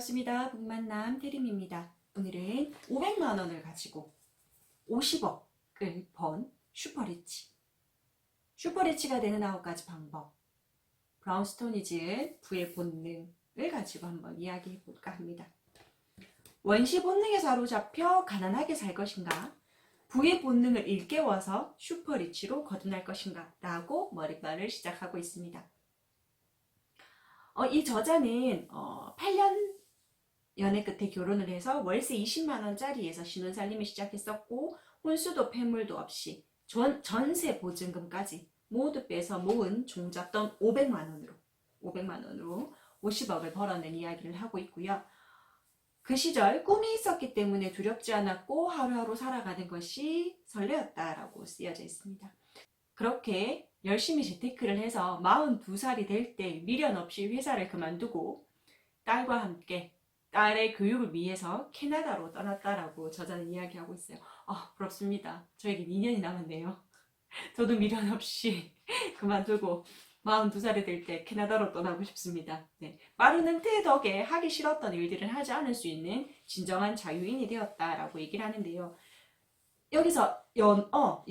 반갑습니다. 북만남 태림입니다. 오늘은 500만 원을 가지고 50억을 번 슈퍼리치가 되는 9가지 방법, 브라운스토니즈의 부의 본능을 가지고 한번 이야기해 볼까 합니다. 원시 본능에 사로잡혀 가난하게 살 것인가, 부의 본능을 일깨워서 슈퍼리치로 거듭날 것인가 라고 머릿말을 시작하고 있습니다. 이 저자는 8년 연애 끝에 결혼을 해서 월세 20만 원짜리에서 신혼살림을 시작했었고, 혼수도 폐물도 없이 전세 보증금까지 모두 빼서 모은 종잣돈 500만 원으로 50억을 벌어낸 이야기를 하고 있고요. 그 시절 꿈이 있었기 때문에 두렵지 않았고 하루하루 살아가는 것이 설레었다라고 쓰여져 있습니다. 그렇게 열심히 재테크를 해서 42살이 될 때 미련 없이 회사를 그만두고 딸과 함께 딸의 교육을 위해서 캐나다로 떠났다라고 저자는 이야기하고 있어요. 부럽습니다. 저에게 2년이 남았네요. 저도 미련 없이 그만두고 42살이 될 때 캐나다로 떠나고 싶습니다. 네. 빠른 은퇴 덕에 하기 싫었던 일들을 하지 않을 수 있는 진정한 자유인이 되었다라고 얘기를 하는데요. 여기서 연어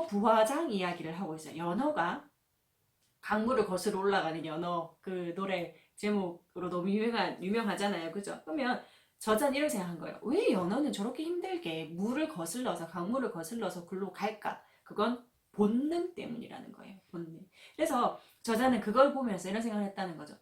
부화장 이야기를 하고 있어요. 연어가 강물을 거슬러 올라가는 연어, 그 노래 제목으로 너무 유명하잖아요. 그죠? 그러면 저자는 이렇게 생각한 거예요. 왜 연어는 저렇게 힘들게 강물을 거슬러서 글로 갈까? 그건 본능 때문이라는 거예요. 본능. 그래서 저자는 그걸 보면서 이런 생각을 했다는 거죠.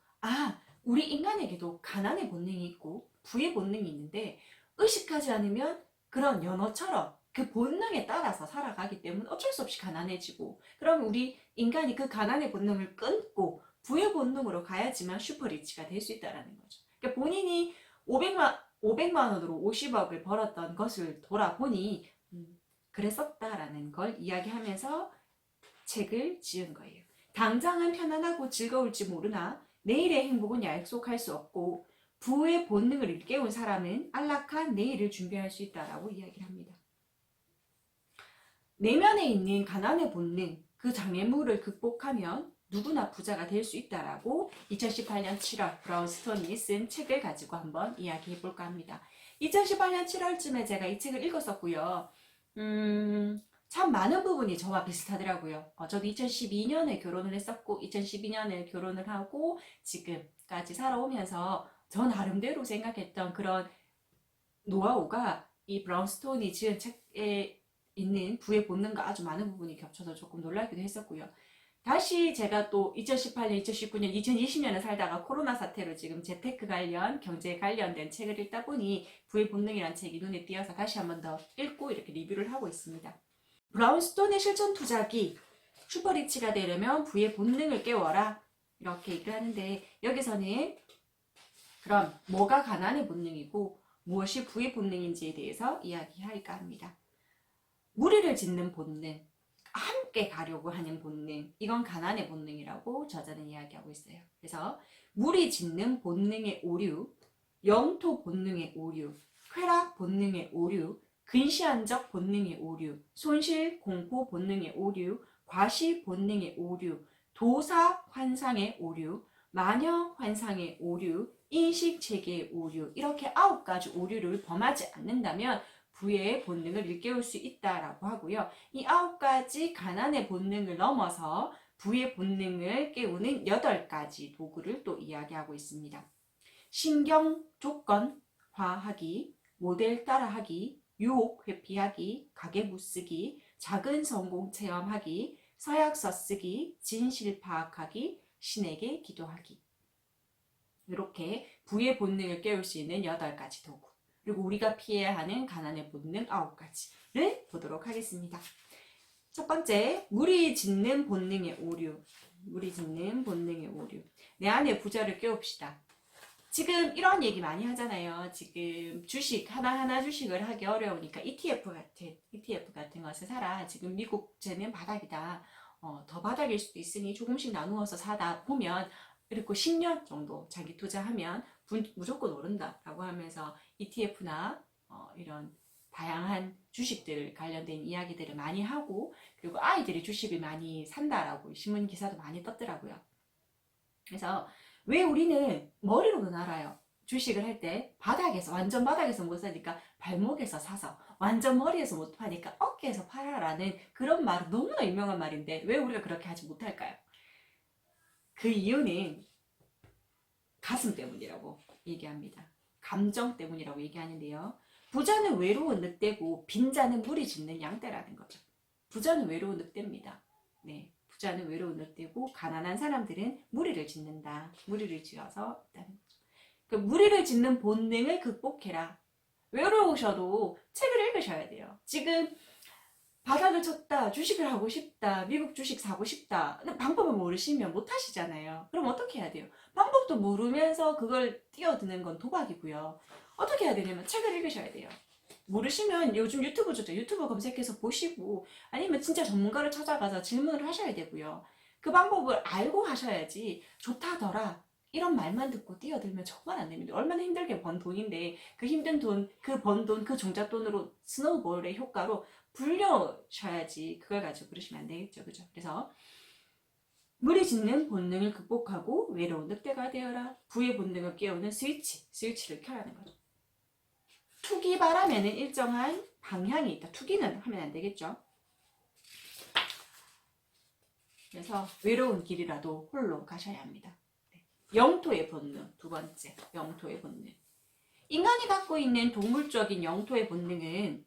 우리 인간에게도 가난의 본능이 있고 부의 본능이 있는데 의식하지 않으면 그런 연어처럼 그 본능에 따라서 살아가기 때문에 어쩔 수 없이 가난해지고, 그럼 우리 인간이 그 가난의 본능을 끊고 부의 본능으로 가야지만 슈퍼리치가 될 수 있다는 거죠. 그러니까 본인이 500만 원으로 50억을 벌었던 것을 돌아보니 그랬었다라는 걸 이야기하면서 책을 지은 거예요. 당장은 편안하고 즐거울지 모르나 내일의 행복은 약속할 수 없고, 부의 본능을 일깨운 사람은 안락한 내일을 준비할 수 있다라고 이야기를 합니다. 내면에 있는 가난의 본능, 그 장애물을 극복하면 누구나 부자가 될 수 있다라고 2018년 7월 브라운스톤이 쓴 책을 가지고 한번 이야기해 볼까 합니다. 2018년 7월쯤에 제가 이 책을 읽었었고요. 참 많은 부분이 저와 비슷하더라고요. 저도 2012년에 결혼을 했었고 2012년에 결혼을 하고 지금까지 살아오면서 전 나름대로 생각했던 그런 노하우가 이 브라운스톤이 지은 책에 있는 부의 본능과 아주 많은 부분이 겹쳐서 조금 놀라기도 했었고요. 다시 제가 또 2018년, 2019년, 2020년에 살다가 코로나 사태로 지금 재테크 관련, 경제 관련된 책을 읽다 보니 부의 본능이라는 책이 눈에 띄어서 다시 한 번 더 읽고 이렇게 리뷰를 하고 있습니다. 브라운스톤의 실전 투자기, 슈퍼리치가 되려면 부의 본능을 깨워라, 이렇게 얘기를 하는데, 여기서는 그럼 뭐가 가난의 본능이고 무엇이 부의 본능인지에 대해서 이야기할까 합니다. 무리를 짓는 본능, 함께 가려고 하는 본능, 이건 가난의 본능이라고 저자는 이야기하고 있어요. 그래서 무리 짓는 본능의 오류, 영토 본능의 오류, 쾌락 본능의 오류, 근시안적 본능의 오류, 손실 공포 본능의 오류, 과시 본능의 오류, 도사 환상의 오류, 마녀 환상의 오류, 인식 체계의 오류, 이렇게 9가지 오류를 범하지 않는다면 부의 본능을 일깨울 수 있다라고 하고요. 이 9가지 가난의 본능을 넘어서 부의 본능을 깨우는 8가지 도구를 또 이야기하고 있습니다. 신경 조건화하기, 모델 따라하기, 유혹 회피하기, 가계부 쓰기, 작은 성공 체험하기, 서약서 쓰기, 진실 파악하기, 신에게 기도하기. 이렇게 부의 본능을 깨울 수 있는 8가지 도구, 그리고 우리가 피해야 하는 가난의 본능 9가지를 보도록 하겠습니다. 첫 번째, 무리 짓는 본능의 오류. 내 안에 부자를 깨웁시다. 지금 이런 얘기 많이 하잖아요. 지금 주식 하나하나 주식을 하기 어려우니까 ETF 같은 것을 사라. 지금 미국제는 바닥이다. 더 바닥일 수도 있으니 조금씩 나누어서 사다 보면, 그리고 10년 정도 자기 투자하면 무조건 오른다라고 하면서 ETF나 이런 다양한 주식들 관련된 이야기들을 많이 하고, 그리고 아이들이 주식을 많이 산다라고 신문 기사도 많이 떴더라고요. 그래서 왜 우리는 머리로는 알아요. 주식을 할 때 바닥에서, 완전 바닥에서 못 사니까 발목에서 사서, 완전 머리에서 못 파니까 어깨에서 팔아라는 그런 말은 너무나 유명한 말인데 왜 우리가 그렇게 하지 못할까요? 그 이유는 가슴 때문이라고 얘기합니다. 감정 때문이라고 얘기하는데요. 부자는 외로운 늑대고 빈자는 무리 짓는 양떼라는 거죠. 부자는 외로운 늑대입니다. 네, 부자는 외로운 늑대고 가난한 사람들은 무리를 짓는다. 무리를 지어서 있다는 거죠. 그 무리를 짓는 본능을 극복해라. 외로우셔도 책을 읽으셔야 돼요. 지금 바닥을 쳤다, 주식을 하고 싶다, 미국 주식 사고 싶다. 근데 방법을 모르시면 못 하시잖아요. 그럼 어떻게 해야 돼요? 방법도 모르면서 그걸 뛰어드는 건 도박이고요. 어떻게 해야 되냐면 책을 읽으셔야 돼요. 모르시면 요즘 유튜브 좋죠. 유튜브 검색해서 보시고 아니면 진짜 전문가를 찾아가서 질문을 하셔야 되고요. 그 방법을 알고 하셔야지 좋다더라. 이런 말만 듣고 뛰어들면 정말 안 됩니다. 얼마나 힘들게 번 돈인데 그 힘든 돈, 그 번 돈, 그 종잣돈으로 스노우볼의 효과로 불려셔야지 그걸 가지고 그러시면 안 되겠죠. 그죠? 그래서 무리 짓는 본능을 극복하고 외로운 늑대가 되어라. 부의 본능을 깨우는 스위치를 켜라는 거죠. 투기 바람에는 일정한 방향이 있다. 투기는 하면 안 되겠죠. 그래서 외로운 길이라도 홀로 가셔야 합니다. 영토의 본능, 두 번째, 영토의 본능. 인간이 갖고 있는 동물적인 영토의 본능은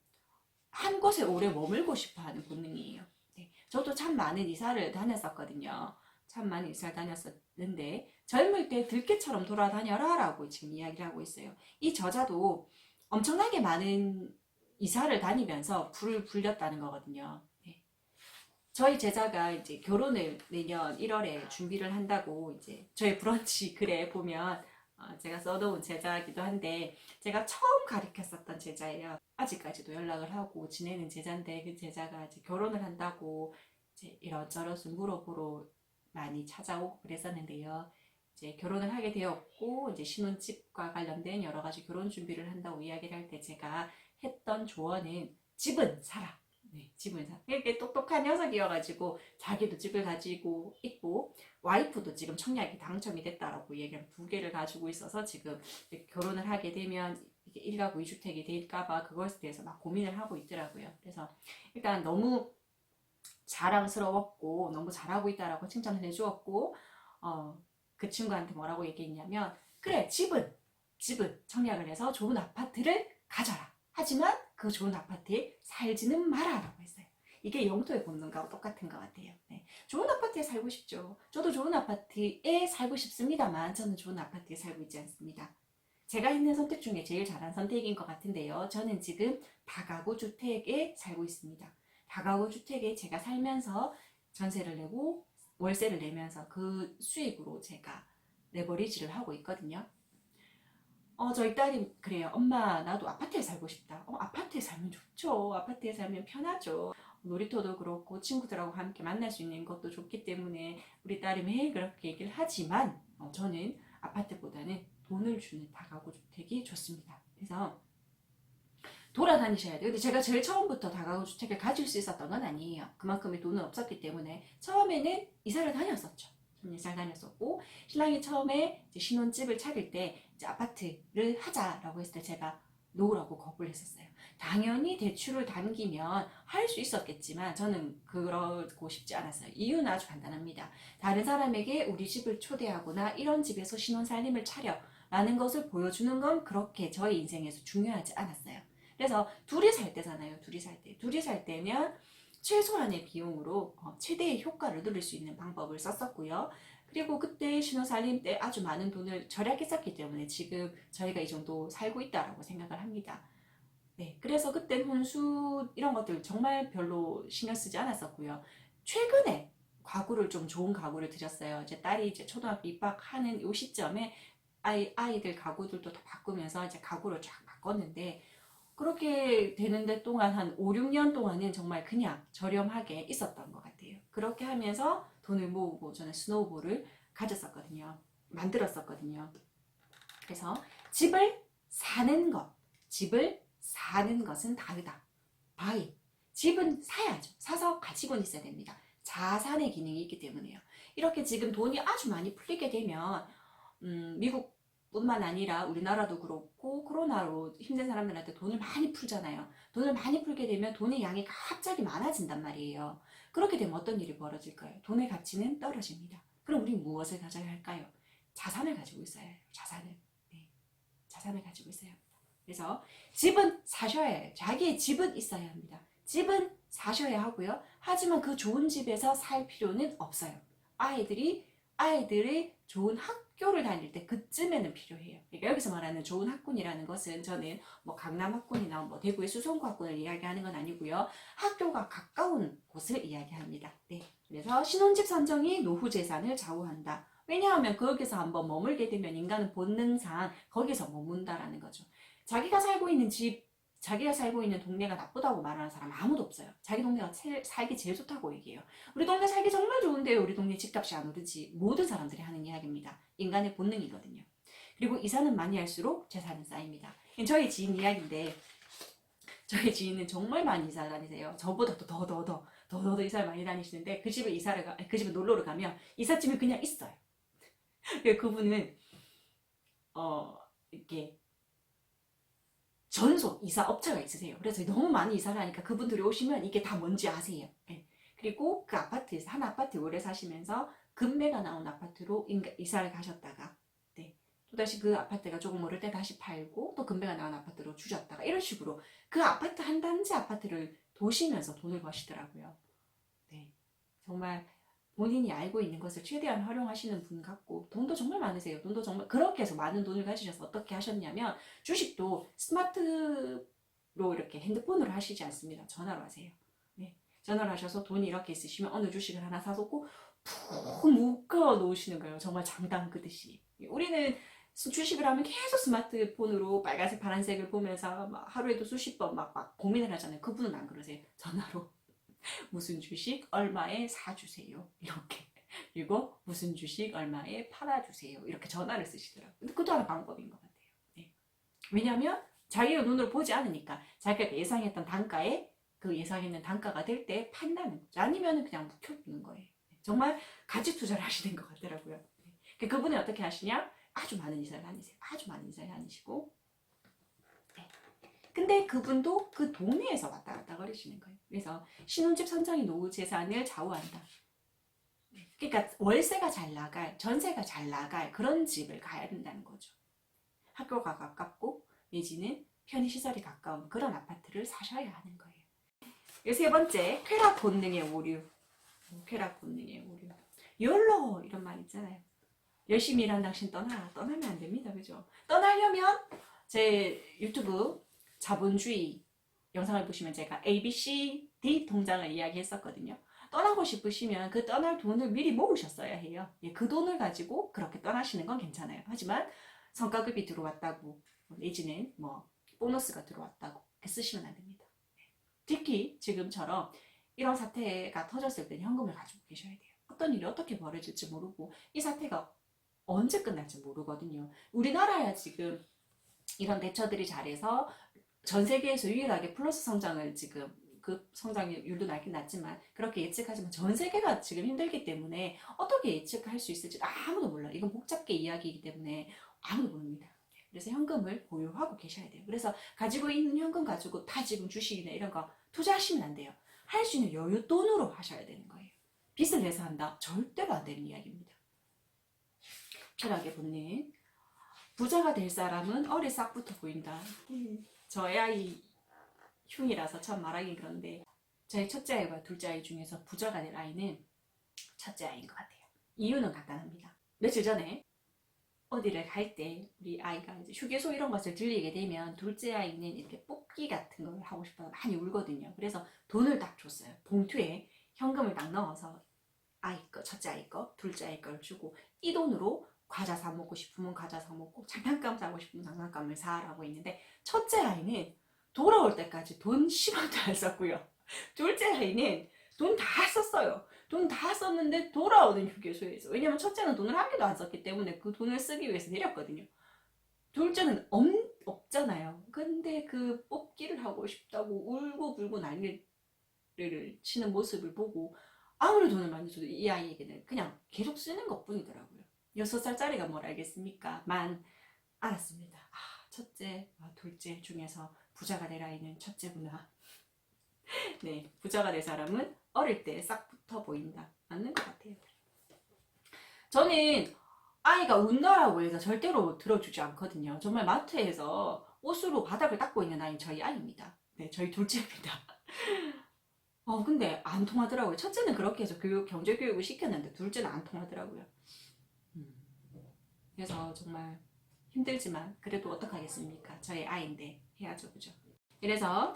한 곳에 오래 머물고 싶어하는 본능이에요. 네, 저도 참 많은 이사를 다녔었거든요. 참 많은 이사를 다녔었는데 젊을 때 들깨처럼 돌아다녀라 라고 지금 이야기를 하고 있어요. 이 저자도 엄청나게 많은 이사를 다니면서 불을 불렸다는 거거든요. 네. 저희 제자가 이제 결혼을 내년 1월에 준비를 한다고 이제 저희 브런치 글에 보면 제가 써놓은 제자이기도 한데 제가 처음 가르쳤었던 제자예요. 아직까지도 연락을 하고 지내는 제자인데 그 제자가 이제 결혼을 한다고 이제 이런저런 물어보러 많이 찾아오고 그랬었는데요. 이제 결혼을 하게 되었고 이제 신혼집과 관련된 여러 가지 결혼 준비를 한다고 이야기를 할 때 제가 했던 조언은 집은 사라. 네, 집을 사. 이렇게 똑똑한 녀석이어가지고 자기도 집을 가지고 있고 와이프도 지금 청약이 당첨이 됐다라고 얘기를 두 개를 가지고 있어서 지금 결혼을 하게 되면 이게 1가구 2주택이 될까봐 그것에 대해서 막 고민을 하고 있더라고요. 그래서 일단 너무 자랑스러웠고 너무 잘하고 있다라고 칭찬을 해주었고 그 친구한테 뭐라고 얘기했냐면 그래 집은 청약을 해서 좋은 아파트를 가져라. 하지만 그 좋은 아파트에 살지는 마라라고 했어요. 이게 영토의 본능과 똑같은 것 같아요. 네. 좋은 아파트에 살고 싶죠. 저도 좋은 아파트에 살고 싶습니다만 저는 좋은 아파트에 살고 있지 않습니다. 제가 했는 선택 중에 제일 잘한 선택인 것 같은데요. 저는 지금 다가구 주택에 살고 있습니다. 다가구 주택에 제가 살면서 전세를 내고 월세를 내면서 그 수익으로 제가 레버리지를 하고 있거든요. 저희 딸이 그래요. 엄마, 나도 아파트에 살고 싶다. 아파트에 살면 좋죠. 아파트에 살면 편하죠. 놀이터도 그렇고 친구들하고 함께 만날 수 있는 것도 좋기 때문에 우리 딸이 매일 그렇게 얘기를 하지만 저는 아파트보다는 돈을 주는 다가구 주택이 좋습니다. 그래서 돌아다니셔야 돼요. 근데 제가 제일 처음부터 다가구 주택을 가질 수 있었던 건 아니에요. 그만큼의 돈은 없었기 때문에 처음에는 이사를 다녔었죠. 이사를 다녔었고 신랑이 처음에 이제 신혼집을 차릴 때 이제 아파트를 하자라고 했을 때 제가 노라고 거부를 했었어요. 당연히 대출을 당기면 할 수 있었겠지만 저는 그러고 싶지 않았어요. 이유는 아주 간단합니다. 다른 사람에게 우리 집을 초대하거나 이런 집에서 신혼살림을 차려 라는 것을 보여주는 건 그렇게 저의 인생에서 중요하지 않았어요. 그래서 둘이 살 때잖아요. 둘이 살 때면 최소한의 비용으로 최대의 효과를 누릴 수 있는 방법을 썼었고요. 그리고 그때 신혼살림 때 아주 많은 돈을 절약했었기 때문에 지금 저희가 이 정도 살고 있다라고 생각을 합니다. 네, 그래서 그때 혼수 이런 것들 정말 별로 신경 쓰지 않았었고요. 최근에 가구를 좀 좋은 가구를 들였어요. 이제 딸이 이제 초등학교 입학하는 이 시점에 아이들 가구들도 다 바꾸면서 이제 가구를 쫙 바꿨는데 그렇게 되는데 동안 한 5, 6년 동안은 정말 그냥 저렴하게 있었던 것 같아요. 그렇게 하면서 돈을 모으고 저는 스노우볼을 가졌었거든요. 만들었었거든요. 그래서 집을 사는 것은 다르다. 집은 사야죠. 사서 가지고는 있어야 됩니다. 자산의 기능이 있기 때문에요. 이렇게 지금 돈이 아주 많이 풀리게 되면 미국 뿐만 아니라 우리나라도 그렇고 코로나로 힘든 사람들한테 돈을 많이 풀잖아요. 돈을 많이 풀게 되면 돈의 양이 갑자기 많아진단 말이에요. 그렇게 되면 어떤 일이 벌어질까요? 돈의 가치는 떨어집니다. 그럼 우리 무엇을 가져야 할까요? 자산을 가지고 있어야 해요. 자산을. 네. 자산을 가지고 있어야 합니다. 그래서 집은 사셔야 해요. 자기의 집은 있어야 합니다. 집은 사셔야 하고요. 하지만 그 좋은 집에서 살 필요는 없어요. 아이들이 좋은 학교를 다닐 때 그쯤에는 필요해요. 그러니까 여기서 말하는 좋은 학군이라는 것은 저는 뭐 강남 학군이나 뭐 대구의 수성구 학군을 이야기하는 건 아니고요. 학교가 가까운 곳을 이야기합니다. 네. 그래서 신혼집 선정이 노후 재산을 좌우한다. 왜냐하면 거기서 한번 머물게 되면 인간은 본능상 거기서 머문다라는 거죠. 자기가 살고 있는 집, 자기가 살고 있는 동네가 나쁘다고 말하는 사람 아무도 없어요. 자기 동네가 살기 제일 좋다고 얘기해요. 우리 동네 살기 정말 좋은데요. 우리 동네 집값이 안 오르지. 모든 사람들이 하는 이야기입니다. 인간의 본능이거든요. 그리고 이사는 많이 할수록 재산은 쌓입니다. 저희 지인 이야기인데 저희 지인은 정말 많이 이사 다니세요. 저보다 더 이사를 많이 다니시는데 그 집에 놀러를 가면 이삿짐이 그냥 있어요. 그분은 이렇게 전속 이사 업체가 있으세요. 그래서 너무 많이 이사를 하니까 그분들이 오시면 이게 다 뭔지 아세요. 네. 그리고 그 아파트에서 한 아파트 오래 사시면서 금매가 나온 아파트로 이사를 가셨다가 네. 또다시 그 아파트가 조금 오를 때 다시 팔고 또 금매가 나온 아파트로 주셨다가 이런 식으로 그 아파트 한 단지 아파트를 도시면서 돈을 버시더라고요. 네. 정말 본인이 알고 있는 것을 최대한 활용하시는 분 같고 돈도 정말 많으세요. 돈도 정말 그렇게 해서 많은 돈을 가지셔서 어떻게 하셨냐면 주식도 스마트로 이렇게 핸드폰으로 하시지 않습니다. 전화로 하세요. 네. 전화로 하셔서 돈이 이렇게 있으시면 어느 주식을 하나 사놓고 푹 묶어 놓으시는 거예요. 정말 장당 끄듯이. 우리는 주식을 하면 계속 스마트폰으로 빨간색 파란색을 보면서 막 하루에도 수십 번 막 고민을 하잖아요. 그분은 안 그러세요. 전화로 무슨 주식 얼마에 사주세요. 이렇게. 그리고 무슨 주식 얼마에 팔아주세요. 이렇게 전화를 쓰시더라고요. 근데 그것도 하나 방법인 것 같아요. 네. 왜냐하면 자기가 눈으로 보지 않으니까 자기가 예상했던 단가에 그 예상했는 단가가 될 때 판다는 거죠. 아니면 그냥 묵혀두는 거예요. 정말 가치 투자를 하시는 것 같더라고요. 네. 그분이 어떻게 하시냐? 아주 많은 이사를 다니세요. 아주 많은 이사를 다니시고 근데 그분도 그 동네에서 왔다 갔다 거리시는 거예요. 그래서 신혼집 선정이 노후 재산을 좌우한다. 그러니까 월세가 잘 나갈, 전세가 잘 나갈 그런 집을 가야 된다는 거죠. 학교가 가깝고 내지는 편의시설이 가까운 그런 아파트를 사셔야 하는 거예요. 세 번째, 쾌락 본능의 오류. 쾌락 본능의 오류. 열로 이런 말 있잖아요. 열심히 일한 당신 떠나면 안 됩니다. 그죠? 떠나려면 제 유튜브 자본주의 영상을 보시면 제가 ABCD 통장을 이야기했었거든요. 떠나고 싶으시면 그 떠날 돈을 미리 모으셨어야 해요. 예, 그 돈을 가지고 그렇게 떠나시는 건 괜찮아요. 하지만 성과급이 들어왔다고 내지는 뭐 보너스가 들어왔다고 쓰시면 안 됩니다. 특히 지금처럼 이런 사태가 터졌을 때 현금을 가지고 계셔야 돼요. 어떤 일이 어떻게 벌어질지 모르고 이 사태가 언제 끝날지 모르거든요. 우리나라야 지금 이런 대처들이 잘해서 전 세계에서 유일하게 플러스 성장을 지금 그 성장률도 낮긴 낮지만 그렇게 예측하지만 전 세계가 지금 힘들기 때문에 어떻게 예측할 수 있을지 아무도 몰라요. 이건 복잡계 이야기이기 때문에 아무도 모릅니다. 그래서 현금을 보유하고 계셔야 돼요. 그래서 가지고 있는 현금 가지고 다 지금 주식이나 이런 거 투자하시면 안 돼요. 할 수 있는 여윳돈으로 하셔야 되는 거예요. 빚을 내서 한다? 절대로 안 되는 이야기입니다. 철학의 본능. 부자가 될 사람은 어리 싹부터 보인다. 저의 아이 흉이라서 참 말하긴 그런데 저희 첫째 아이와 둘째 아이 중에서 부자가 될 아이는 첫째 아이인 것 같아요. 이유는 간단합니다. 며칠 전에 어디를 갈 때 우리 아이가 이제 휴게소 이런 것을 들리게 되면 둘째 아이는 이렇게 뽑기 같은 걸 하고 싶어서 많이 울거든요. 그래서 돈을 딱 줬어요. 봉투에 현금을 딱 넣어서 아이 거, 첫째 아이 거, 둘째 아이 걸 주고 이 돈으로 과자 사 먹고 싶으면 과자 사 먹고 장난감 사고 싶으면 장난감을 사라고 했는데 첫째 아이는 돌아올 때까지 돈 10원도 안 썼고요. 둘째 아이는 돈 다 썼어요. 돈 다 썼는데 돌아오는 휴게소에서. 왜냐면 첫째는 돈을 한 개도 안 썼기 때문에 그 돈을 쓰기 위해서 내렸거든요. 둘째는 없잖아요. 근데 그 뽑기를 하고 싶다고 울고 불고 난리를 치는 모습을 보고 아무리 돈을 많이 줘도 이 아이에게는 그냥 계속 쓰는 것 뿐이더라고요. 6살짜리가 뭘 알겠습니까? 알았습니다. 첫째, 둘째 중에서 부자가 될 아이는 첫째구나. 네, 부자가 될 사람은 어릴 때 싹 붙어 보인다. 맞는 것 같아요. 저는 아이가 운다라고 해서 절대로 들어주지 않거든요. 정말 마트에서 옷으로 바닥을 닦고 있는 아이는 저희 아이입니다. 네, 저희 둘째입니다. 근데 안 통하더라고요. 첫째는 그렇게 해서 경제 교육을 시켰는데 둘째는 안 통하더라고요. 그래서 정말 힘들지만 그래도 어떡하겠습니까? 저의 아이인데 해야죠, 그죠? 이래서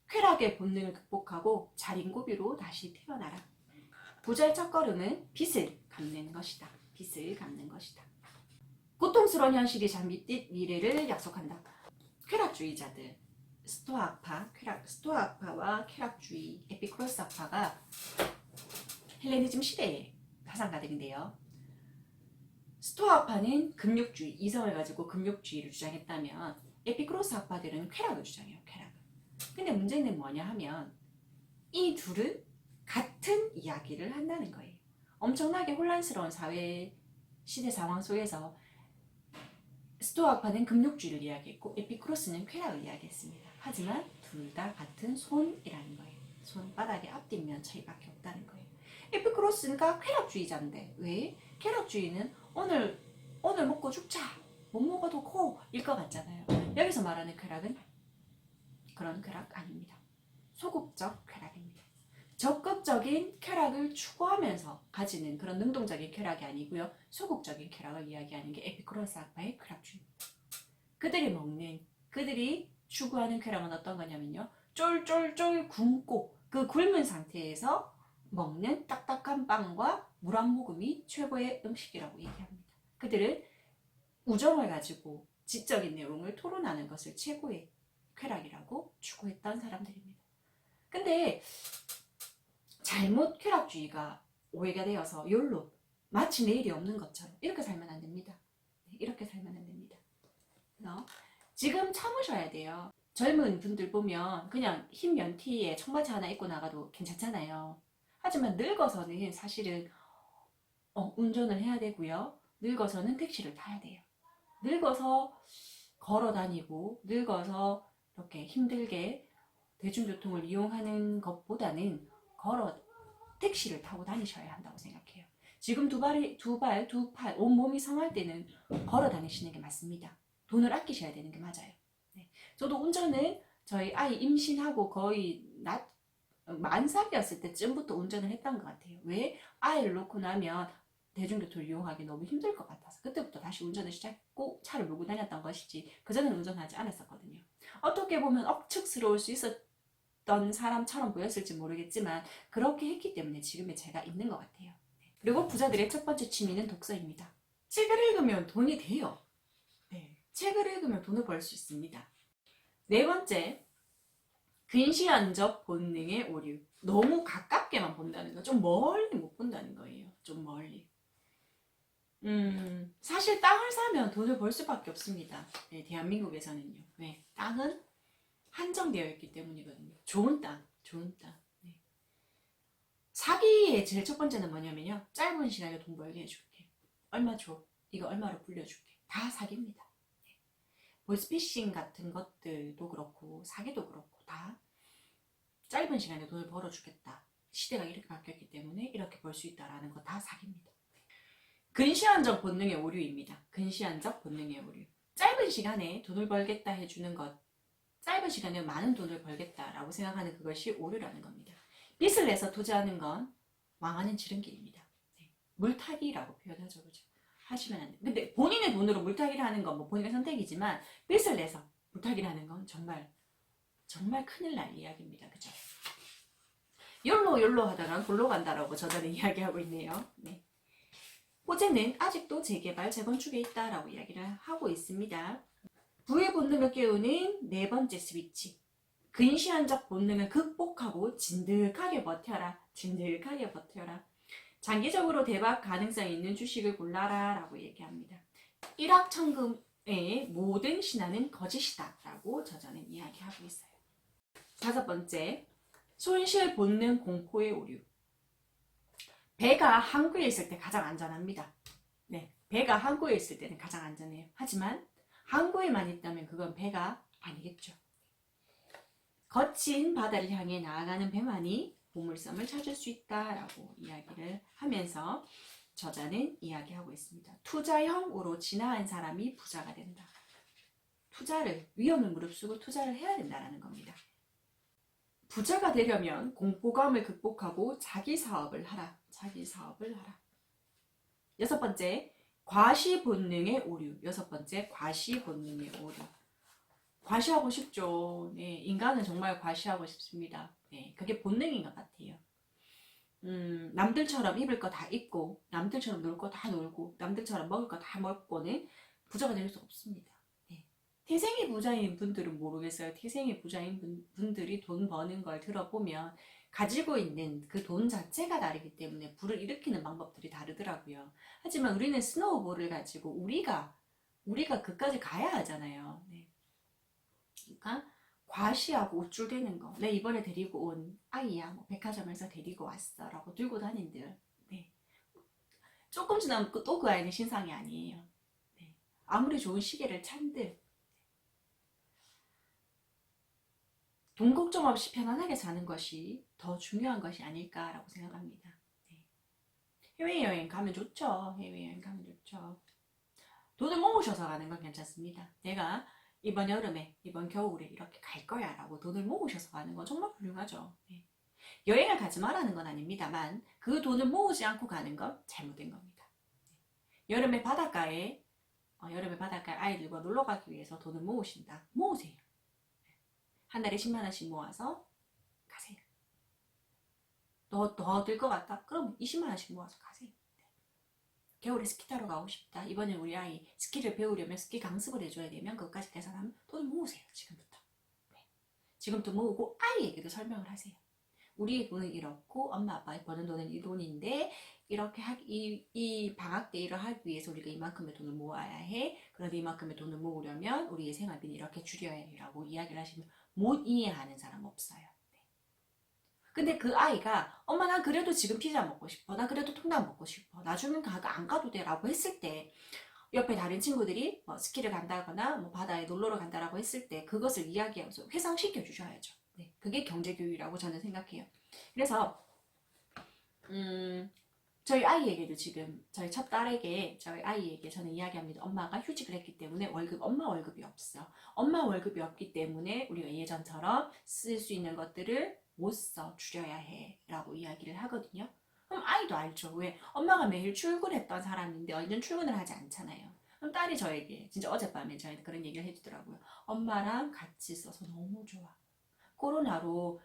쾌락의 본능을 극복하고 자린고비로 다시 태어나라. 부자의 첫걸음은 빚을 갚는 것이다. 빚을 갚는 것이다. 고통스러운 현실이 잠깃 미래를 약속한다. 쾌락주의자들, 스토아파와 쾌락주의, 에피쿠로스 학파가 헬레니즘 시대의 사상가들인데요. 스토아파는 금욕주의, 이성을 가지고 금욕주의를 주장했다면 에피쿠로스 학파들은 쾌락을 주장해요. 쾌락을. 근데 문제는 뭐냐 하면 이 둘은 같은 이야기를 한다는 거예요. 엄청나게 혼란스러운 사회 시대 상황 속에서 스토아파는 금욕주의를 이야기했고 에피쿠로스는 쾌락을 이야기했습니다. 하지만 둘 다 같은 손이라는 거예요. 손바닥의 앞뒷면 차이밖에 없다는 거예요. 에피쿠로스가 쾌락주의자인데 왜? 쾌락주의는 오늘 먹고 죽자, 못 먹어도 고일 것 같잖아요. 여기서 말하는 쾌락은 그런 쾌락 아닙니다. 소극적 쾌락입니다. 적극적인 쾌락을 추구하면서 가지는 그런 능동적인 쾌락이 아니고요. 소극적인 쾌락을 이야기하는 게 에피쿠로스 학파의 쾌락주의입니다. 그들이 추구하는 쾌락은 어떤 거냐면요. 쫄쫄쫄 굶고 그 굶은 상태에서 먹는 딱딱한 빵과 물 한 모금이 최고의 음식이라고 얘기합니다. 그들은 우정을 가지고 지적인 내용을 토론하는 것을 최고의 쾌락이라고 추구했던 사람들입니다. 근데 잘못 쾌락주의가 오해가 되어서 욜로 마치 내일이 없는 것처럼 이렇게 살면 안 됩니다. 이렇게 살면 안 됩니다. 지금 참으셔야 돼요. 젊은 분들 보면 그냥 흰 면티에 청바지 하나 입고 나가도 괜찮잖아요. 하지만 늙어서는 사실은 운전을 해야 되고요. 늙어서는 택시를 타야 돼요. 늙어서 걸어 다니고 늙어서 이렇게 힘들게 대중교통을 이용하는 것보다는 택시를 타고 다니셔야 한다고 생각해요. 지금 두 팔, 온몸이 성할 때는 걸어 다니시는 게 맞습니다. 돈을 아끼셔야 되는 게 맞아요. 네. 저도 운전은 저희 아이 임신하고 거의 만삭이었을 때쯤부터 운전을 했던 것 같아요. 왜? 아이를 놓고 나면 대중교통을 이용하기 너무 힘들 것 같아서 그때부터 다시 운전을 시작했고 차를 몰고 다녔던 것이지 그전에는 운전하지 않았었거든요. 어떻게 보면 억측스러울 수 있었던 사람처럼 보였을지 모르겠지만 그렇게 했기 때문에 지금의 제가 있는 것 같아요. 그리고 부자들의 첫 번째 취미는 독서입니다. 책을 읽으면 돈이 돼요. 네, 책을 읽으면 돈을 벌 수 있습니다. 네 번째, 근시안적 본능의 오류. 너무 가깝게만 본다는 거, 좀 멀리 못 본다는 거예요. 좀 멀리. 사실 땅을 사면 돈을 벌 수밖에 없습니다. 네, 대한민국에서는요. 네, 땅은 한정되어 있기 때문이거든요. 좋은 땅. 네. 사기의 제일 첫 번째는 뭐냐면요. 짧은 시간에 돈 벌게 해줄게. 얼마 줘. 이거 얼마로 불려줄게. 다 사기입니다. 네. 보이스피싱 같은 것들도 그렇고 사기도 그렇고 다 짧은 시간에 돈을 벌어주겠다. 시대가 이렇게 바뀌었기 때문에 이렇게 벌 수 있다라는 거 다 사기입니다. 근시안적 본능의 오류입니다. 근시안적 본능의 오류. 짧은 시간에 돈을 벌겠다 해주는 것, 짧은 시간에 많은 돈을 벌겠다라고 생각하는 그것이 오류라는 겁니다. 빚을 내서 투자하는 건 망하는 지름길입니다. 네. 물타기라고 표현하죠. 그죠? 하시면 안 돼요. 근데 본인의 돈으로 물타기를 하는 건 뭐 본인의 선택이지만 빚을 내서 물타기를 하는 건 정말 큰일 날 이야기입니다. 그죠? 욜로 하다가 골로 간다라고 저자는 이야기하고 있네요. 네. 호재는 아직도 재개발, 재건축에 있다라고 이야기를 하고 있습니다. 부의 본능을 깨우는 네 번째 스위치. 근시안적 본능을 극복하고 진득하게 버텨라. 장기적으로 대박 가능성이 있는 주식을 골라라 라고 얘기합니다. 일확천금의 모든 신화는 거짓이다 라고 저자는 이야기하고 있어요. 다섯 번째, 손실 본능 공포의 오류. 배가 항구에 있을 때 가장 안전합니다. 네, 배가 항구에 있을 때는 가장 안전해요. 하지만 항구에만 있다면 그건 배가 아니겠죠. 거친 바다를 향해 나아가는 배만이 보물섬을 찾을 수 있다라고 이야기를 하면서 저자는 이야기하고 있습니다. 투자형으로 진화한 사람이 부자가 된다. 투자를, 위험을 무릅쓰고 투자를 해야 된다는 겁니다. 부자가 되려면 공포감을 극복하고 자기 사업을 하라. 자기 사업을 하라. 여섯 번째, 과시 본능의 오류. 여섯 번째, 과시 본능의 오류. 과시하고 싶죠. 네, 인간은 정말 과시하고 싶습니다. 네, 그게 본능인 것 같아요. 남들처럼 입을 거 다 입고, 남들처럼 놀 거 다 놀고, 남들처럼 먹을 거 다 먹고는 부자가 될 수 없습니다. 네. 태생이 부자인 분들은 모르겠어요. 태생이 부자인 분들이 돈 버는 걸 들어보면 가지고 있는 그 돈 자체가 다르기 때문에 불을 일으키는 방법들이 다르더라고요. 하지만 우리는 스노우볼을 가지고 우리가 그까지 가야 하잖아요. 네. 그러니까 과시하고 우쭐대는 거. 내 이번에 데리고 온 아이야. 뭐 백화점에서 데리고 왔어. 라고 들고 다닌들. 네. 조금 지나면 또 그 아이는 신상이 아니에요. 네. 아무리 좋은 시계를 찬들. 돈 걱정 없이 편안하게 사는 것이 더 중요한 것이 아닐까라고 생각합니다. 네. 해외여행 가면 좋죠. 해외여행 가면 좋죠. 돈을 모으셔서 가는 건 괜찮습니다. 내가 이번 여름에, 이번 겨울에 이렇게 갈 거야 라고 돈을 모으셔서 가는 건 정말 훌륭하죠. 네. 여행을 가지 말라는 건 아닙니다만 그 돈을 모으지 않고 가는 건 잘못된 겁니다. 네. 여름에 바닷가에 아이들과 놀러 가기 위해서 돈을 모으신다. 모으세요. 네. 한 달에 10만 원씩 모아서 가세요. 더 들 것 같다? 그럼 20만 원씩 모아서 가세요. 겨울에 스키 타러 가고 싶다. 이번에 우리 아이 스키를 배우려면 스키 강습을 해줘야 되면 그것까지 계산하면 돈을 모으세요. 지금부터. 네. 지금부터 모으고 아이에게도 설명을 하세요. 우리의 돈은 이렇고 엄마 아빠의 버는 돈은 이 돈인데 이렇게 이 방학 때 일을 하기 위해서 우리가 이만큼의 돈을 모아야 해. 그런데 이만큼의 돈을 모으려면 우리의 생활비는 이렇게 줄여야 해라고 이야기를 하시면 못 이해하는 사람 없어요. 근데 그 아이가 엄마 난 그래도 지금 피자 먹고 싶어. 나 그래도 통닭 먹고 싶어. 나중엔 안 가도 돼 라고 했을 때 옆에 다른 친구들이 뭐 스키를 간다거나 뭐 바다에 놀러를 간다라고 했을 때 그것을 이야기하면서 회상시켜 주셔야죠. 네, 그게 경제교육이라고 저는 생각해요. 그래서 저희 아이에게도 지금 저희 첫 딸에게 저희 아이에게 저는 이야기합니다. 엄마가 휴직을 했기 때문에 엄마 월급이 없어. 엄마 월급이 없기 때문에 우리가 예전처럼 쓸 수 있는 것들을 못 써 줄여야 해 라고 이야기를 하거든요. 그럼 아이도 알죠. 왜? 엄마가 매일 출근했던 사람인데 이제는 출근을 하지 않잖아요. 그럼 딸이 저에게 진짜 어젯밤에 저한테 그런 얘기를 해주더라고요. 엄마랑 같이 있어서 너무 좋아. 코로나로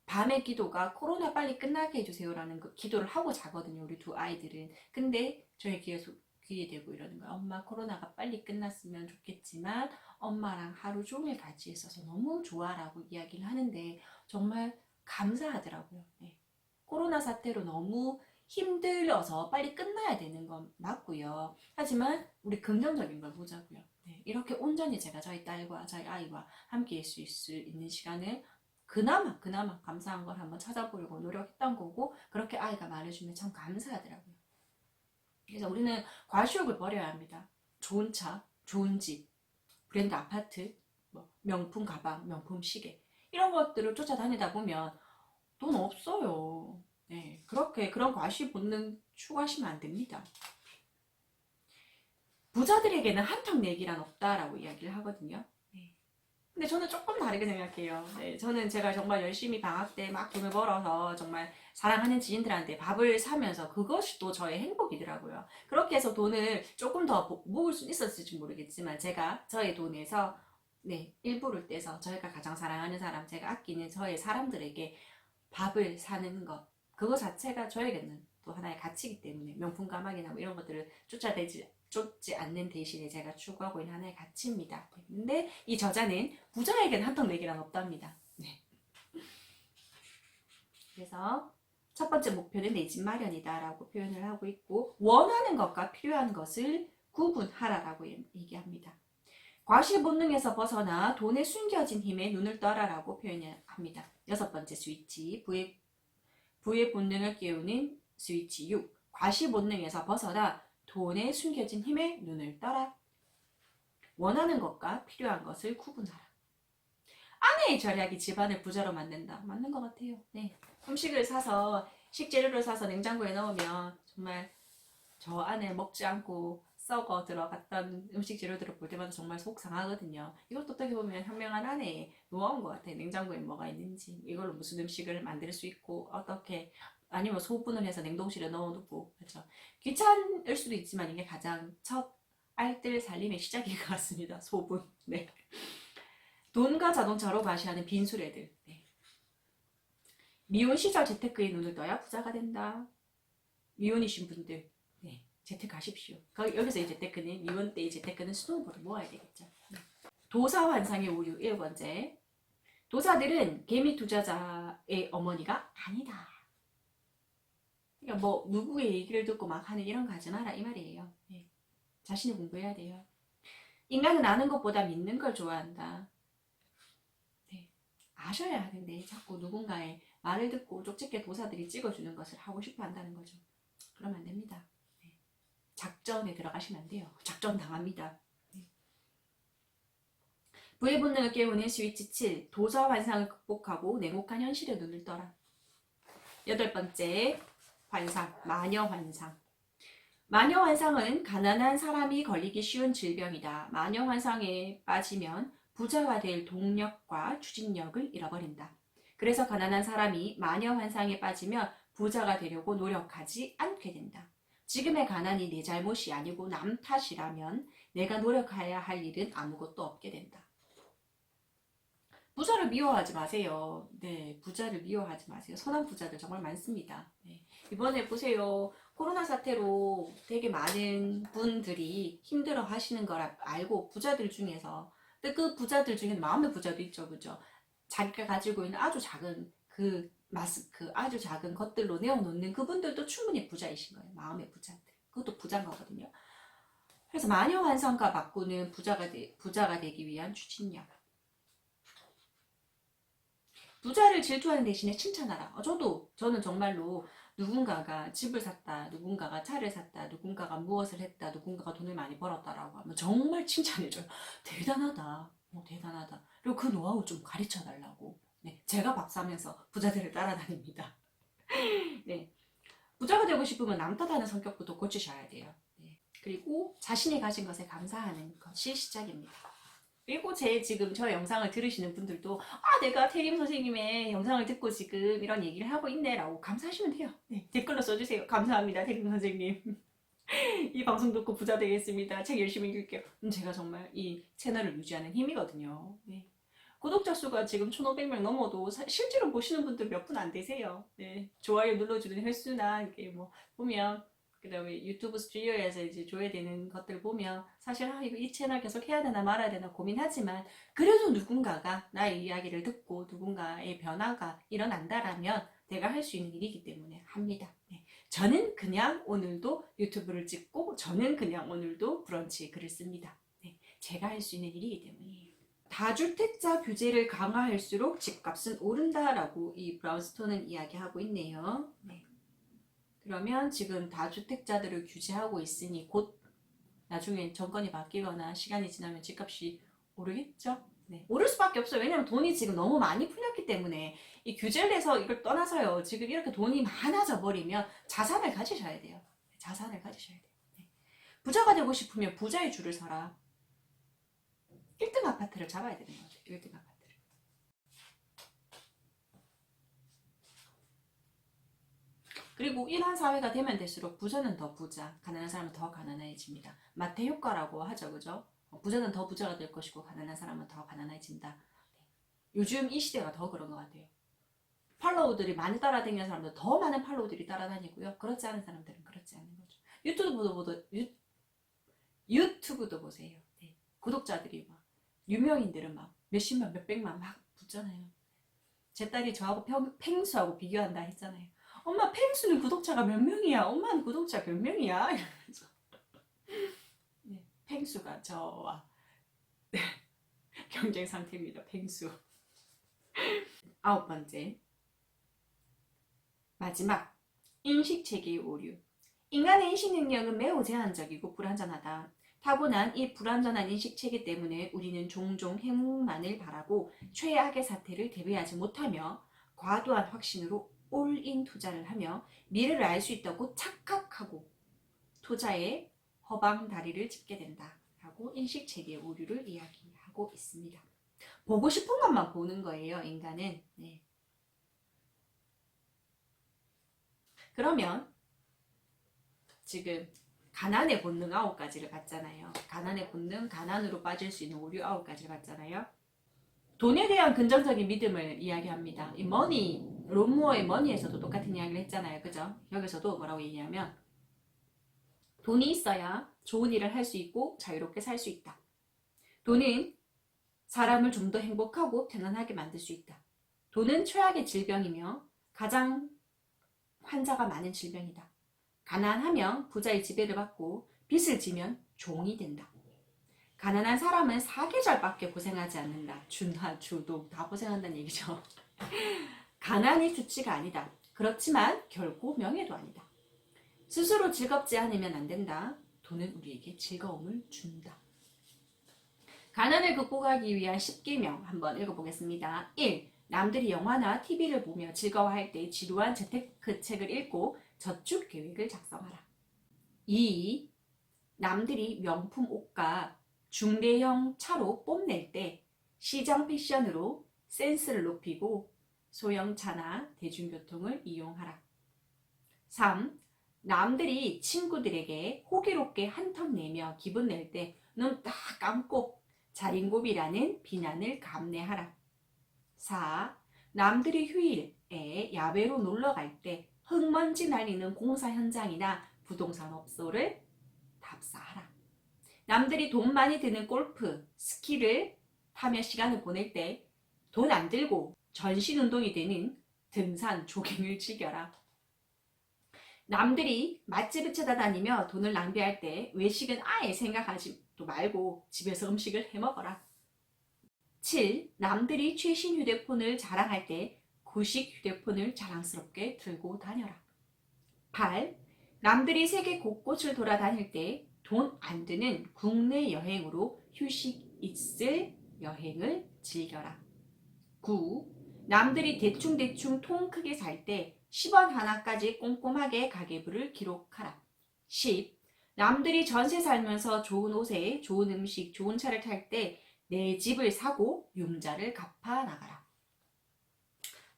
밤의 기도가 코로나 빨리 끝나게 해주세요라는 그 기도를 하고 자거든요. 우리 두 아이들은. 근데 저희 귀에 대고 이러는 거예요. 엄마 코로나가 빨리 끝났으면 좋겠지만 엄마랑 하루 종일 같이 있어서 너무 좋아라고 이야기를 하는데 정말 감사하더라고요. 네. 코로나 사태로 너무 힘들어서 빨리 끝나야 되는 건 맞고요. 하지만 우리 긍정적인 걸 보자고요. 네. 이렇게 온전히 제가 저희 딸과 저희 아이와 함께 있을 수 있는 시간을 그나마 감사한 걸 한번 찾아보려고 노력했던 거고 그렇게 아이가 말해주면 참 감사하더라고요. 그래서 우리는 과시욕을 버려야 합니다. 좋은 차, 좋은 집, 브랜드 아파트, 뭐 명품 가방, 명품 시계 이런 것들을 쫓아다니다 보면 돈 없어요. 네, 그런 과시 본능 추구하시면 안 됩니다. 부자들에게는 한턱 내기란 없다라고 이야기를 하거든요. 네. 근데 저는 조금 다르게 생각해요. 네, 저는 제가 정말 열심히 방학 때 막 돈을 벌어서 정말 사랑하는 지인들한테 밥을 사면서 그것이 또 저의 행복이더라고요. 그렇게 해서 돈을 조금 더 모을 수 있었을지 모르겠지만 제가 저의 돈에서 네, 일부를 떼서 저희가 가장 사랑하는 사람, 제가 아끼는 저의 사람들에게 밥을 사는 것 그거 자체가 저에게는 또 하나의 가치이기 때문에 명품 가방이나 뭐 이런 것들을 쫓지 않는 대신에 제가 추구하고 있는 하나의 가치입니다. 근데 이 저자는 부자에게는 한턱 내기란 없답니다. 네. 그래서 첫 번째 목표는 내 집 마련이다 라고 표현을 하고 있고 원하는 것과 필요한 것을 구분하라라고 얘기합니다. 과시 본능에서 벗어나 돈에 숨겨진 힘에 눈을 떠라 라고 표현합니다. 여섯 번째 스위치 부의 본능을 깨우는 스위치 6 과시 본능에서 벗어나 돈에 숨겨진 힘에 눈을 떠라. 원하는 것과 필요한 것을 구분하라. 아내의 절약이 집안을 부자로 만든다. 맞는 것 같아요. 네. 음식을 사서 식재료를 사서 냉장고에 넣으면 정말 저 안에 먹지 않고 썩어 들어갔던 음식 재료들을 볼 때마다 정말 속 상하거든요. 이것도 어떻게 보면 현명한 아내의 노하우인 것 같아요. 냉장고에 뭐가 있는지, 이걸로 무슨 음식을 만들 수 있고, 어떻게, 아니면 소분을 해서 냉동실에 넣어두고, 그렇죠. 귀찮을 수도 있지만 이게 가장 첫 알뜰 살림의 시작인 것 같습니다. 소분. 네. 돈과 자동차로 과시하는 빈수레들. 네. 미혼 시절 재테크에 눈을 떠야 부자가 된다. 미혼이신 분들, 네, 재테크하십시오. 여기서 이 재테크는, 미혼 때의 재테크는 수도원으로 모아야 되겠죠. 네. 도사 환상의 오류 1번째. 도사들은 개미 투자자의 어머니가 아니다. 그러니까 뭐 누구의 얘기를 듣고 막 하는 이런 거 하지 마라 이 말이에요. 네. 자신이 공부해야 돼요. 인간은 아는 것보다 믿는 걸 좋아한다. 네. 아셔야 하는데 자꾸 누군가의 말을 듣고 쪽집게 도사들이 찍어주는 것을 하고 싶어 한다는 거죠. 그러면 안 됩니다. 네. 작전에 들어가시면 안 돼요. 작전 당합니다. 네. 부의 본능을 깨우는 스위치 7. 도저 환상을 극복하고 냉혹한 현실에 눈을 떠라. 8번째 환상, 마녀 환상. 마녀 환상은 가난한 사람이 걸리기 쉬운 질병이다. 마녀 환상에 빠지면 부자가 될 동력과 추진력을 잃어버린다. 그래서 가난한 사람이 마녀 환상에 빠지면 부자가 되려고 노력하지 않게 된다. 지금의 가난이 내 잘못이 아니고 남 탓이라면 내가 노력해야 할 일은 아무것도 없게 된다. 부자를 미워하지 마세요. 네, 부자를 미워하지 마세요. 선한 부자들 정말 많습니다. 네. 이번에 보세요. 코로나 사태로 되게 많은 분들이 힘들어 하시는 걸 알고 부자들 중에서, 근데 그 부자들 중에는 마음의 부자도 있죠. 그죠? 자기가 가지고 있는 아주 작은 그 마스크, 아주 작은 것들로 내어놓는 그분들도 충분히 부자이신 거예요. 마음의 부자들. 그것도 부자인 거거든요. 그래서 마녀 환상과 바꾸는 부자가 되기 위한 추진력. 부자를 질투하는 대신에 칭찬하라. 저는 정말로 누군가가 집을 샀다, 누군가가 차를 샀다, 누군가가 무엇을 했다, 누군가가 돈을 많이 벌었다라고 하면 정말 칭찬해줘요. 대단하다. 대단하다. 그리고 그 노하우 좀 가르쳐 달라고. 네, 제가 박사하면서 부자들을 따라다닙니다. 네, 부자가 되고 싶으면 남 탓하는 성격부터 고치셔야 돼요. 네, 그리고 자신이 가진 것에 감사하는 것이 시작입니다. 그리고 지금 저 영상을 들으시는 분들도 내가 태림 선생님의 영상을 듣고 지금 이런 얘기를 하고 있네 라고 감사하시면 돼요. 네, 댓글로 써주세요. 감사합니다 태림 선생님. 이 방송 듣고 부자 되겠습니다. 책 열심히 읽을게요. 제가 정말 이 채널을 유지하는 힘이거든요. 네. 구독자 수가 지금 1,500명 넘어도 실제로 보시는 분들 몇 분 안 되세요. 네. 좋아요 눌러주는 횟수나 이렇게 뭐 보면, 그 다음에 유튜브 스튜디오에서 이제 조회되는 것들 보면 사실 이 채널 계속 해야 되나 말아야 되나 고민하지만, 그래도 누군가가 나의 이야기를 듣고 누군가의 변화가 일어난다라면 내가 할 수 있는 일이기 때문에 합니다. 네. 저는 그냥 오늘도 유튜브를 찍고, 저는 그냥 오늘도 브런치 글을 씁니다. 네. 제가 할 수 있는 일이기 때문이에요. 다주택자 규제를 강화할수록 집값은 오른다라고 이 브라운스톤은 이야기하고 있네요. 네. 그러면 지금 다주택자들을 규제하고 있으니 곧 나중에 정권이 바뀌거나 시간이 지나면 집값이 오르겠죠? 네. 오를 수밖에 없어요. 왜냐면 돈이 지금 너무 많이 풀렸기 때문에. 이 규제를 해서 이걸 떠나서요. 지금 이렇게 돈이 많아져 버리면 자산을 가지셔야 돼요. 자산을 가지셔야 돼요. 네. 부자가 되고 싶으면 부자의 줄을 서라. 1등 아파트를 잡아야 되는 거죠. 1등 아파트를. 그리고 이런 사회가 되면 될수록 부자는 더 부자, 가난한 사람은 더 가난해집니다. 마태 효과라고 하죠. 그죠? 부자는 더 부자가 될 것이고 가난한 사람은 더 가난해진다. 요즘 이 시대가 더 그런 것 같아요. 팔로우들이 많이 따라다니는 사람들 더 많은 팔로우들이 따라다니고요. 그렇지 않은 사람들은 그렇지 않은 거죠. 유튜브도 보세요. 네. 구독자들이 막 유명인들은 막 몇십만 몇백만 막 붙잖아요. 제 딸이 저하고 펭수하고 비교한다 했잖아요. 엄마 펭수는 구독자가 몇 명이야? 엄마는 구독자 몇 명이야? 이러면서. 네, 펭수가 저와 경쟁 상태입니다. 펭수. 9번째 마지막 인식체계의 오류. 인간의 인식 능력은 매우 제한적이고 불완전하다. 타고난 이 불완전한 인식체계 때문에 우리는 종종 행운만을 바라고 최악의 사태를 대비하지 못하며 과도한 확신으로 올인 투자를 하며 미래를 알 수 있다고 착각하고 투자에 허방다리를 짚게 된다. 라고 인식체계의 오류를 이야기하고 있습니다. 보고 싶은 것만 보는 거예요, 인간은. 네. 그러면 지금 가난의 본능 9가지를 봤잖아요. 가난의 본능, 가난으로 빠질 수 있는 오류 9가지를 봤잖아요. 돈에 대한 긍정적인 믿음을 이야기합니다. 이 머니, 론모어의 머니에서도 똑같은 이야기를 했잖아요. 그죠? 여기서도 뭐라고 얘기하면 돈이 있어야 좋은 일을 할 수 있고 자유롭게 살 수 있다. 돈은 사람을 좀 더 행복하고 편안하게 만들 수 있다. 돈은 최악의 질병이며 가장 환자가 많은 질병이다. 가난하면 부자의 지배를 받고 빚을 지면 종이 된다. 가난한 사람은 사계절밖에 고생하지 않는다. 준하, 주동 다 고생한다는 얘기죠. 가난이 주치가 아니다. 그렇지만 결코 명예도 아니다. 스스로 즐겁지 않으면 안 된다. 돈은 우리에게 즐거움을 준다. 가난을 극복하기 위한 10계명 한번 읽어보겠습니다. 1. 남들이 영화나 TV를 보며 즐거워할 때 지루한 재테크 책을 읽고 저축 계획을 작성하라. 2. 남들이 명품 옷과 중대형 차로 뽐낼 때 시장 패션으로 센스를 높이고 소형차나 대중교통을 이용하라. 3. 남들이 친구들에게 호기롭게 한턱 내며 기분 낼 때 눈 딱 감고 자린고비라는 비난을 감내하라. 4. 남들이 휴일에 야외로 놀러 갈 때 흙먼지 날리는 공사 현장이나 부동산 업소를 답사하라. 남들이 돈 많이 드는 골프, 스키를 타며 시간을 보낼 때 돈 안 들고 전신 운동이 되는 등산, 조깅을 즐겨라. 남들이 맛집을 찾아다니며 돈을 낭비할 때 외식은 아예 생각하지도 말고 집에서 음식을 해먹어라. 7. 남들이 최신 휴대폰을 자랑할 때 구식 휴대폰을 자랑스럽게 들고 다녀라. 8. 남들이 세계 곳곳을 돌아다닐 때 돈 안 드는 국내 여행으로 휴식 있을 여행을 즐겨라. 9. 남들이 대충대충 통 크게 살 때 10원 하나까지 꼼꼼하게 가계부를 기록하라. 10. 남들이 전세 살면서 좋은 옷에 좋은 음식, 좋은 차를 탈 때 내 집을 사고 융자를 갚아 나가라.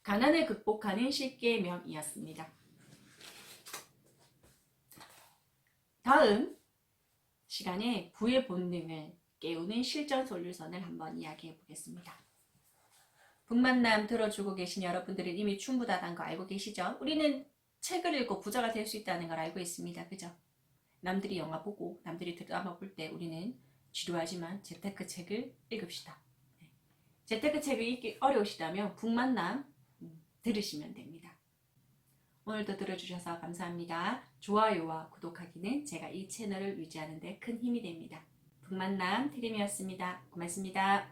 가난을 극복하는 10계명이었습니다. 다음 시간에 부의 본능을 깨우는 실전 솔루션을 한번 이야기해 보겠습니다. 북만남 들어주고 계신 여러분들은 이미 충분하다는 거 알고 계시죠? 우리는 책을 읽고 부자가 될 수 있다는 걸 알고 있습니다. 그죠? 남들이 영화 보고 남들이 드라마 볼 때 우리는 지루하지만 재테크 책을 읽읍시다. 재테크 책을 읽기 어려우시다면 북만남 들으시면 됩니다. 오늘도 들어주셔서 감사합니다. 좋아요와 구독하기는 제가 이 채널을 유지하는 데 큰 힘이 됩니다. 북만남 트림이었습니다. 고맙습니다.